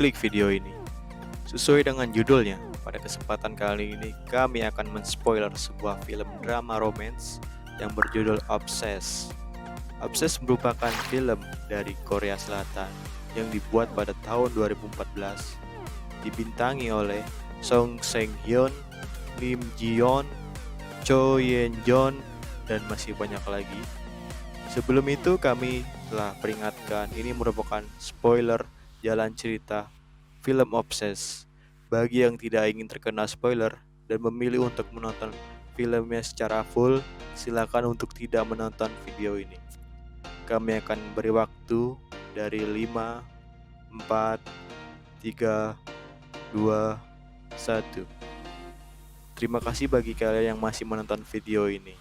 klik video ini. Sesuai dengan judulnya, pada kesempatan kali ini kami akan men-spoiler sebuah film drama romance yang berjudul Obsessed. Obsessed merupakan film dari Korea Selatan yang dibuat pada tahun 2014, dibintangi oleh Song Seung-hyun, Lim Ji-yeon, Cho Ye-jeon, dan masih banyak lagi. Sebelum itu kami telah peringatkan ini merupakan spoiler jalan cerita film Obsessed. Bagi yang tidak ingin terkena spoiler dan memilih untuk menonton filmnya secara full, silakan untuk tidak menonton video ini. Kami akan beri waktu dari 5, 4, 3, 2, 1. Terima kasih bagi kalian yang masih menonton video ini.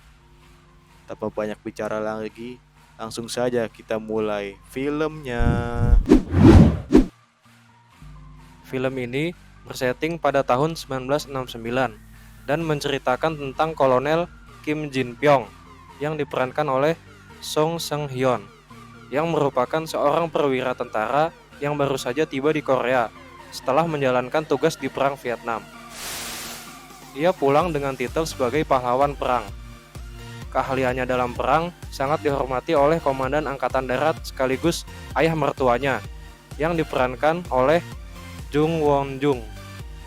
Tanpa banyak bicara lagi, langsung saja kita mulai filmnya. Film ini bersetting pada tahun 1969 dan menceritakan tentang Kolonel Kim Jin Pyong yang diperankan oleh Song Seung-hyun yang merupakan seorang perwira tentara yang baru saja tiba di Korea setelah menjalankan tugas di Perang Vietnam. Ia pulang dengan titel sebagai pahlawan perang. Keahliannya dalam perang sangat dihormati oleh Komandan Angkatan Darat sekaligus ayah mertuanya yang diperankan oleh Jung Won-jung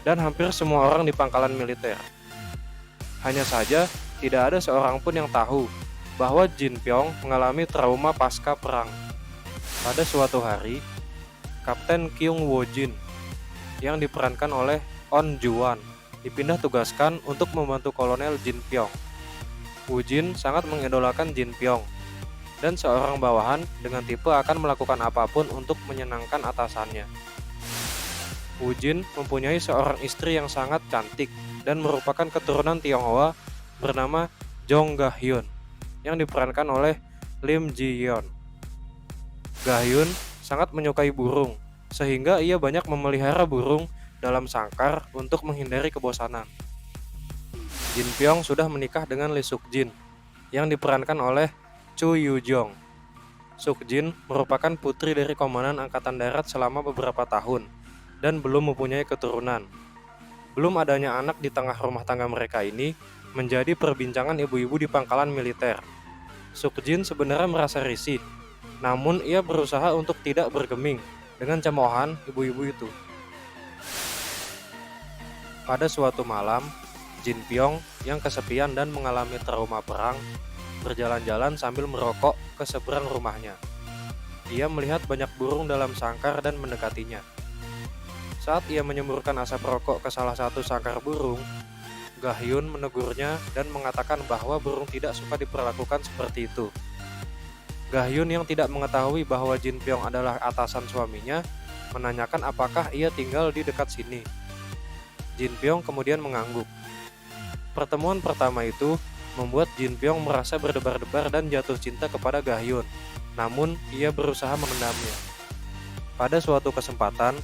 dan hampir semua orang di pangkalan militer. Hanya saja tidak ada seorang pun yang tahu bahwa Jin Pyong mengalami trauma pasca perang. Pada suatu hari, Kapten Kyung Wo Jin yang diperankan oleh On Ju-wan dipindah tugaskan untuk membantu Kolonel Jin Pyong. Woo Jin sangat mengidolakan Jin Pyong dan seorang bawahan dengan tipe akan melakukan apapun untuk menyenangkan atasannya. Woo Jin mempunyai seorang istri yang sangat cantik dan merupakan keturunan Tionghoa bernama Jong Ga-hyun yang diperankan oleh Lim Ji-yeon. Ga-hyun sangat menyukai burung sehingga ia banyak memelihara burung dalam sangkar untuk menghindari kebosanan. Jin Pyong sudah menikah dengan Lee Suk Jin yang diperankan oleh Chu Yoo Jong. Suk Jin merupakan putri dari Komandan Angkatan Darat selama beberapa tahun dan belum mempunyai keturunan. Belum adanya anak di tengah rumah tangga mereka ini menjadi perbincangan ibu-ibu di pangkalan militer. Suk Jin sebenarnya merasa risih, namun ia berusaha untuk tidak bergeming dengan cemoohan ibu-ibu itu. Pada suatu malam, Jin Pyong yang kesepian dan mengalami trauma perang berjalan-jalan sambil merokok ke seberang rumahnya. Ia melihat banyak burung dalam sangkar dan mendekatinya. Saat ia menyemburkan asap rokok ke salah satu sangkar burung, Ga-hyun menegurnya dan mengatakan bahwa burung tidak suka diperlakukan seperti itu. Ga-hyun yang tidak mengetahui bahwa Jin Pyong adalah atasan suaminya, menanyakan apakah ia tinggal di dekat sini. Jin Pyong kemudian mengangguk. Pertemuan pertama itu membuat Jin Pyong merasa berdebar-debar dan jatuh cinta kepada Ga-hyun, namun ia berusaha mengendamnya. Pada suatu kesempatan,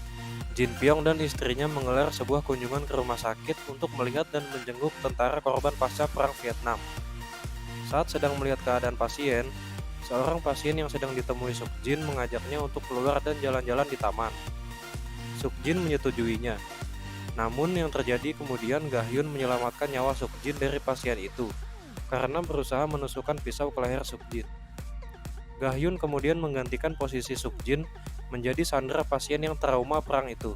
Jin Pyong dan istrinya menggelar sebuah kunjungan ke rumah sakit untuk melihat dan menjenguk tentara korban pasca Perang Vietnam. Saat sedang melihat keadaan pasien, seorang pasien yang sedang ditemui Suk Jin mengajaknya untuk keluar dan jalan-jalan di taman. Suk Jin menyetujuinya. Namun yang terjadi kemudian Ga-hyun menyelamatkan nyawa Suk Jin dari pasien itu karena berusaha menusukkan pisau ke leher Suk Jin. Ga-hyun kemudian menggantikan posisi Suk Jin menjadi sandera pasien yang trauma perang itu.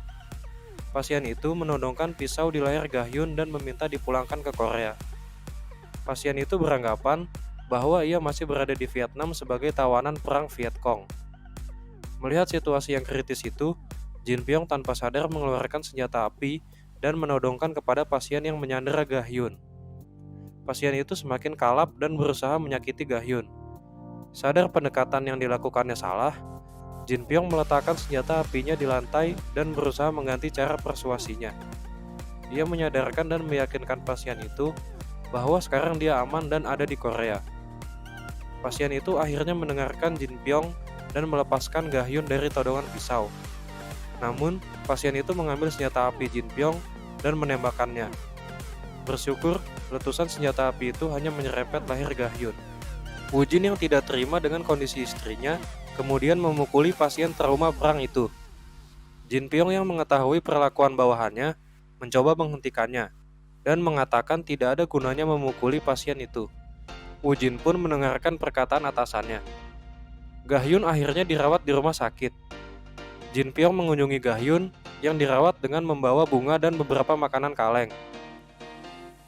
Pasien itu menodongkan pisau di leher Ga-hyun dan meminta dipulangkan ke Korea. Pasien itu beranggapan bahwa ia masih berada di Vietnam sebagai tawanan perang Viet Cong. Melihat situasi yang kritis itu, Jin Pyong tanpa sadar mengeluarkan senjata api dan menodongkan kepada pasien yang menyandera Ga-hyun. Pasien itu semakin kalap dan berusaha menyakiti Ga-hyun. Sadar pendekatan yang dilakukannya salah, Jin Pyong meletakkan senjata apinya di lantai dan berusaha mengganti cara persuasinya. Ia menyadarkan dan meyakinkan pasien itu bahwa sekarang dia aman dan ada di Korea. Pasien itu akhirnya mendengarkan Jin Pyong dan melepaskan Ga-hyun dari todongan pisau. Namun, pasien itu mengambil senjata api Jin Pyong dan menembakkannya. Bersyukur, letusan senjata api itu hanya menyerempet leher Ga-hyun. Woo Jin yang tidak terima dengan kondisi istrinya, kemudian memukuli pasien trauma perang itu. Jin Pyong yang mengetahui perlakuan bawahannya mencoba menghentikannya dan mengatakan tidak ada gunanya memukuli pasien itu. Woo Jin pun mendengarkan perkataan atasannya. Ga-hyun akhirnya dirawat di rumah sakit. Jin Pyong mengunjungi Ga-hyun yang dirawat dengan membawa bunga dan beberapa makanan kaleng.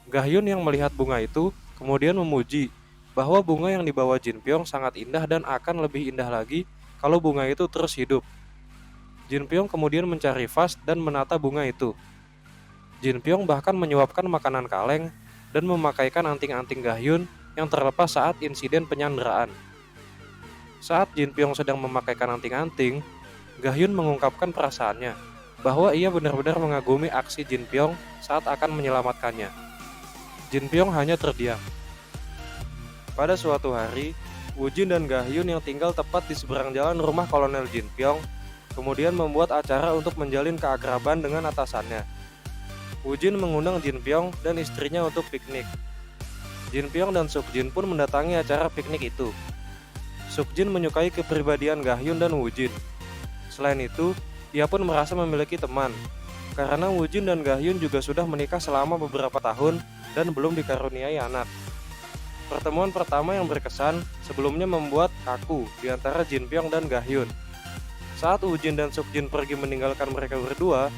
Ga-hyun yang melihat bunga itu kemudian memuji bahwa bunga yang dibawa Jin Pyong sangat indah dan akan lebih indah lagi kalau bunga itu terus hidup. Jin Pyong kemudian mencari vas dan menata bunga itu. Jin Pyong bahkan menyuapkan makanan kaleng dan memakaikan anting-anting Ga-hyun yang terlepas saat insiden penyanderaan. Saat Jin Pyong sedang memakaikan anting-anting, Ga-hyun mengungkapkan perasaannya bahwa ia benar-benar mengagumi aksi Jin Pyong saat akan menyelamatkannya. Jin Pyong hanya terdiam. Pada suatu hari, Woo Jin dan Ga-hyun yang tinggal tepat di seberang jalan rumah Kolonel Jin Pyong kemudian membuat acara untuk menjalin keakraban dengan atasannya. Woo Jin mengundang Jin Pyong dan istrinya untuk piknik. Jin Pyong dan Suk Jin pun mendatangi acara piknik itu. Suk Jin menyukai kepribadian Ga-hyun dan Woo Jin. Selain itu, ia pun merasa memiliki teman, karena Woo Jin dan Ga-hyun juga sudah menikah selama beberapa tahun dan belum dikaruniai anak. Pertemuan pertama yang berkesan sebelumnya membuat kaku di antara Jin Pyong dan Ga-hyun. Saat Woo Jin dan Suk Jin pergi meninggalkan mereka berdua,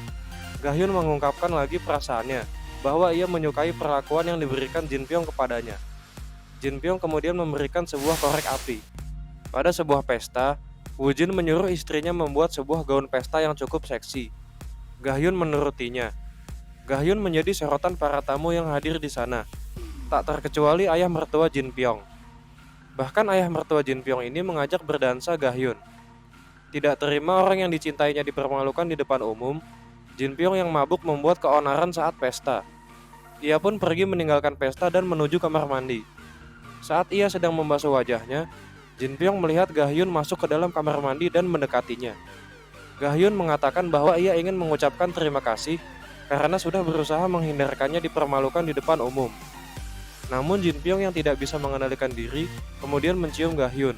Ga-hyun mengungkapkan lagi perasaannya bahwa ia menyukai perlakuan yang diberikan Jin Pyong kepadanya. Jin Pyong kemudian memberikan sebuah korek api. Pada sebuah pesta, Woo Jin menyuruh istrinya membuat sebuah gaun pesta yang cukup seksi. Ga-hyun menurutinya. Ga-hyun menjadi sorotan para tamu yang hadir di sana, tak terkecuali ayah mertua Jin Pyong. Bahkan ayah mertua Jin Pyong ini mengajak berdansa Ga-hyun. Tidak terima orang yang dicintainya dipermalukan di depan umum, Jin Pyong yang mabuk membuat keonaran saat pesta. Ia pun pergi meninggalkan pesta dan menuju kamar mandi. Saat ia sedang membasuh wajahnya, Jin Pyong melihat Ga-hyun masuk ke dalam kamar mandi dan mendekatinya. Ga-hyun mengatakan bahwa ia ingin mengucapkan terima kasih karena sudah berusaha menghindarkannya dipermalukan di depan umum. Namun Jin Pyong yang tidak bisa mengendalikan diri kemudian mencium Ga-hyun.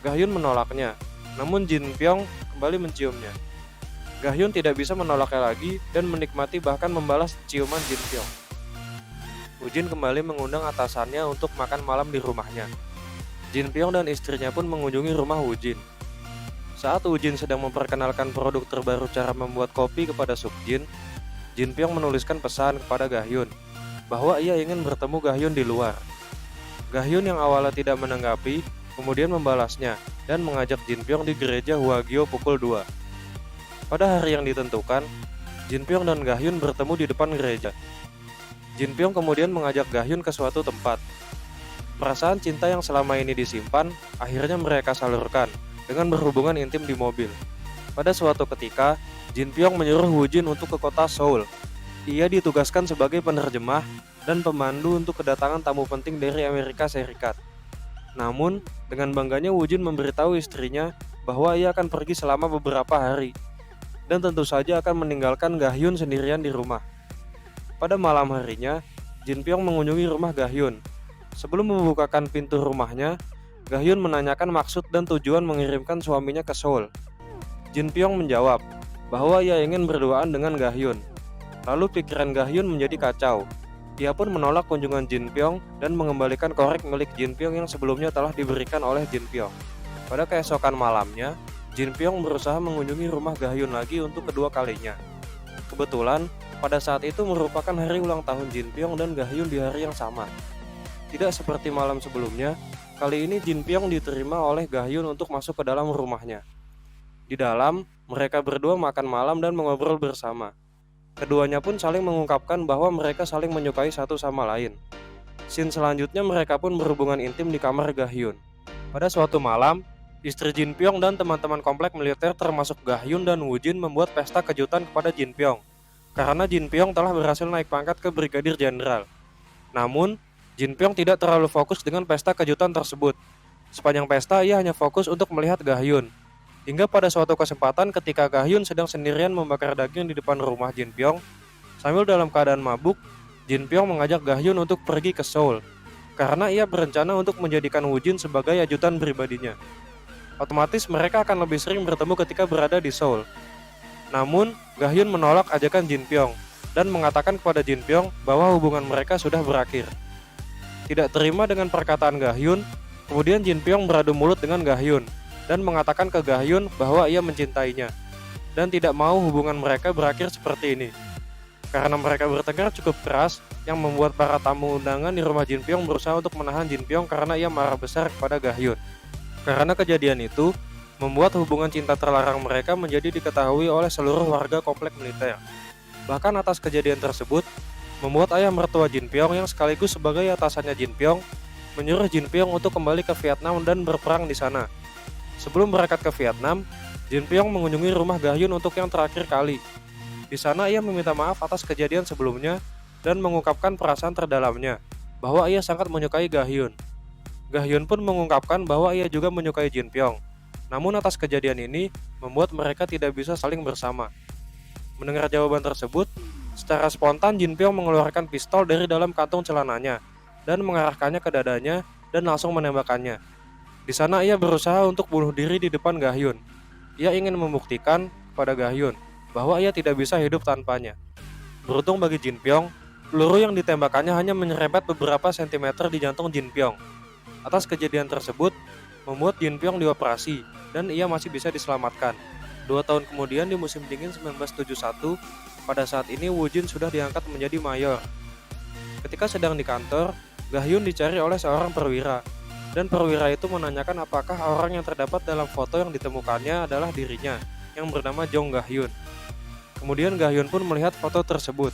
Ga-hyun menolaknya, namun Jin Pyong kembali menciumnya. Ga-hyun tidak bisa menolaknya lagi dan menikmati bahkan membalas ciuman Jin Pyong. Woo Jin kembali mengundang atasannya untuk makan malam di rumahnya. Jin Pyong dan istrinya pun mengunjungi rumah Woo Jin. Saat Woo Jin sedang memperkenalkan produk terbaru cara membuat kopi kepada Suk Jin, Jin Pyong menuliskan pesan kepada Ga-hyun bahwa ia ingin bertemu Ga-hyun di luar. Ga-hyun yang awalnya tidak menanggapi, kemudian membalasnya dan mengajak Jin Pyong di gereja Hwagyo pukul 2. Pada hari yang ditentukan, Jin Pyong dan Ga-hyun bertemu di depan gereja. Jin Pyong kemudian mengajak Ga-hyun ke suatu tempat. Perasaan cinta yang selama ini disimpan, akhirnya mereka salurkan dengan berhubungan intim di mobil. Pada suatu ketika, Jin Pyong menyuruh Woo Jin untuk ke kota Seoul. Ia ditugaskan sebagai penerjemah dan pemandu untuk kedatangan tamu penting dari Amerika Serikat. Namun, dengan bangganya Woo Jin memberitahu istrinya bahwa ia akan pergi selama beberapa hari, dan tentu saja akan meninggalkan Ga-hyun sendirian di rumah. Pada malam harinya, Jin Pyong mengunjungi rumah Ga-hyun. Sebelum membukakan pintu rumahnya, Ga-hyun menanyakan maksud dan tujuan mengirimkan suaminya ke Seoul. Jin Pyong menjawab bahwa ia ingin berduaan dengan Ga-hyun. Lalu pikiran Ga-hyun menjadi kacau. Ia pun menolak kunjungan Jin Pyong dan mengembalikan korek milik Jin Pyong yang sebelumnya telah diberikan oleh Jin Pyong. Pada keesokan malamnya, Jin Pyong berusaha mengunjungi rumah Ga-hyun lagi untuk kedua kalinya. Kebetulan, pada saat itu merupakan hari ulang tahun Jin Pyong dan Ga-hyun di hari yang sama. Tidak seperti malam sebelumnya, kali ini Jin Pyong diterima oleh Ga-hyun untuk masuk ke dalam rumahnya. Di dalam, mereka berdua makan malam dan mengobrol bersama. Keduanya pun saling mengungkapkan bahwa mereka saling menyukai satu sama lain. Scene selanjutnya mereka pun berhubungan intim di kamar Ga-hyun. Pada suatu malam, istri Jin Pyong dan teman-teman komplek militer termasuk Ga-hyun dan Woo Jin membuat pesta kejutan kepada Jin Pyong karena Jin Pyong telah berhasil naik pangkat ke brigadir jenderal. Namun, Jin Pyong tidak terlalu fokus dengan pesta kejutan tersebut. Sepanjang pesta ia hanya fokus untuk melihat Ga-hyun. Hingga pada suatu kesempatan ketika Ga-hyun sedang sendirian membakar daging di depan rumah Jin Pyong, sambil dalam keadaan mabuk, Jin Pyong mengajak Ga-hyun untuk pergi ke Seoul karena ia berencana untuk menjadikan Woo Jin sebagai ajutan pribadinya. Otomatis mereka akan lebih sering bertemu ketika berada di Seoul. Namun, Ga-hyun menolak ajakan Jin Pyong dan mengatakan kepada Jin Pyong bahwa hubungan mereka sudah berakhir. Tidak terima dengan perkataan Ga-hyun, kemudian Jin Pyong beradu mulut dengan Ga-hyun dan mengatakan ke Ga-hyun bahwa ia mencintainya dan tidak mau hubungan mereka berakhir seperti ini. Karena mereka bertengkar cukup keras, yang membuat para tamu undangan di rumah Jin Pyong berusaha untuk menahan Jin Pyong karena ia marah besar kepada Ga-hyun. Karena kejadian itu, membuat hubungan cinta terlarang mereka menjadi diketahui oleh seluruh warga komplek militer. Bahkan atas kejadian tersebut, membuat ayah mertua Jin Pyong yang sekaligus sebagai atasannya Jin Pyong menyuruh Jin Pyong untuk kembali ke Vietnam dan berperang di sana. Sebelum berangkat ke Vietnam, Jin Pyong mengunjungi rumah Ga-hyun untuk yang terakhir kali. Di sana ia meminta maaf atas kejadian sebelumnya dan mengungkapkan perasaan terdalamnya bahwa ia sangat menyukai Ga-hyun. Ga-hyun pun mengungkapkan bahwa ia juga menyukai Jin Pyong. Namun atas kejadian ini membuat mereka tidak bisa saling bersama. Mendengar jawaban tersebut, secara spontan Jin Pyong mengeluarkan pistol dari dalam kantung celananya dan mengarahkannya ke dadanya dan langsung menembakkannya. Di sana ia berusaha untuk bunuh diri di depan Ga-hyun. Ia ingin membuktikan kepada Ga-hyun bahwa ia tidak bisa hidup tanpanya. Beruntung bagi Jin Pyong, peluru yang ditembakkannya hanya menyerempet beberapa sentimeter di jantung Jin Pyong. Atas kejadian tersebut, membuat Jin Pyong dioperasi dan ia masih bisa diselamatkan. 2 tahun kemudian di musim dingin 1971, pada saat ini Woo Jin sudah diangkat menjadi mayor. Ketika sedang di kantor, Ga-hyun dicari oleh seorang perwira, dan perwira itu menanyakan apakah orang yang terdapat dalam foto yang ditemukannya adalah dirinya, yang bernama Jong Ga-hyun. Kemudian Ga-hyun pun melihat foto tersebut.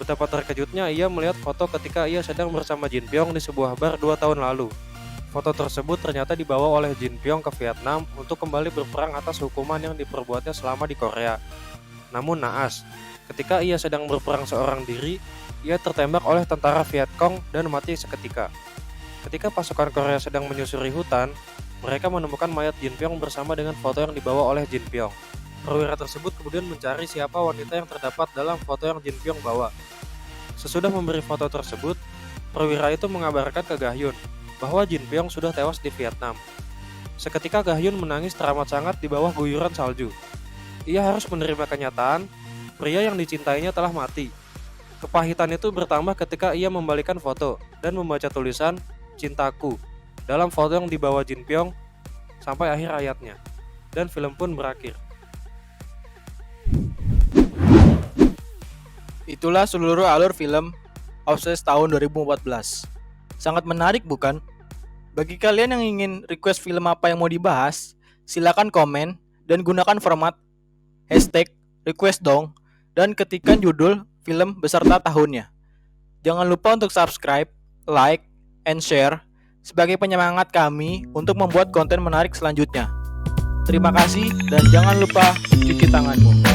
Betapa terkejutnya ia melihat foto ketika ia sedang bersama Jin Pyong di sebuah bar 2 tahun lalu. Foto tersebut ternyata dibawa oleh Jin Pyong ke Vietnam untuk kembali berperang atas hukuman yang diperbuatnya selama di Korea. Namun naas, ketika ia sedang berperang seorang diri, ia tertembak oleh tentara Viet Cong dan mati seketika. Ketika pasukan Korea sedang menyusuri hutan, mereka menemukan mayat Jin Pyong bersama dengan foto yang dibawa oleh Jin Pyong. Perwira tersebut kemudian mencari siapa wanita yang terdapat dalam foto yang Jin Pyong bawa. Sesudah memberi foto tersebut, perwira itu mengabarkan ke Ga-hyun bahwa Jin Pyong sudah tewas di Vietnam. Seketika Ga-hyun menangis teramat sangat di bawah guyuran salju. Ia harus menerima kenyataan, pria yang dicintainya telah mati. Kepahitan itu bertambah ketika ia membalikan foto dan membaca tulisan "Cintaku" dalam foto yang dibawa Jin Pyong sampai akhir ayatnya. Dan film pun berakhir. Itulah seluruh alur film Obsessed tahun 2014. Sangat menarik bukan? Bagi kalian yang ingin request film apa yang mau dibahas, silakan komen dan gunakan format #requestdong dan ketikkan judul film beserta tahunnya. Jangan lupa untuk subscribe, like, and share sebagai penyemangat kami untuk membuat konten menarik selanjutnya. Terima kasih dan jangan lupa cuci tanganmu.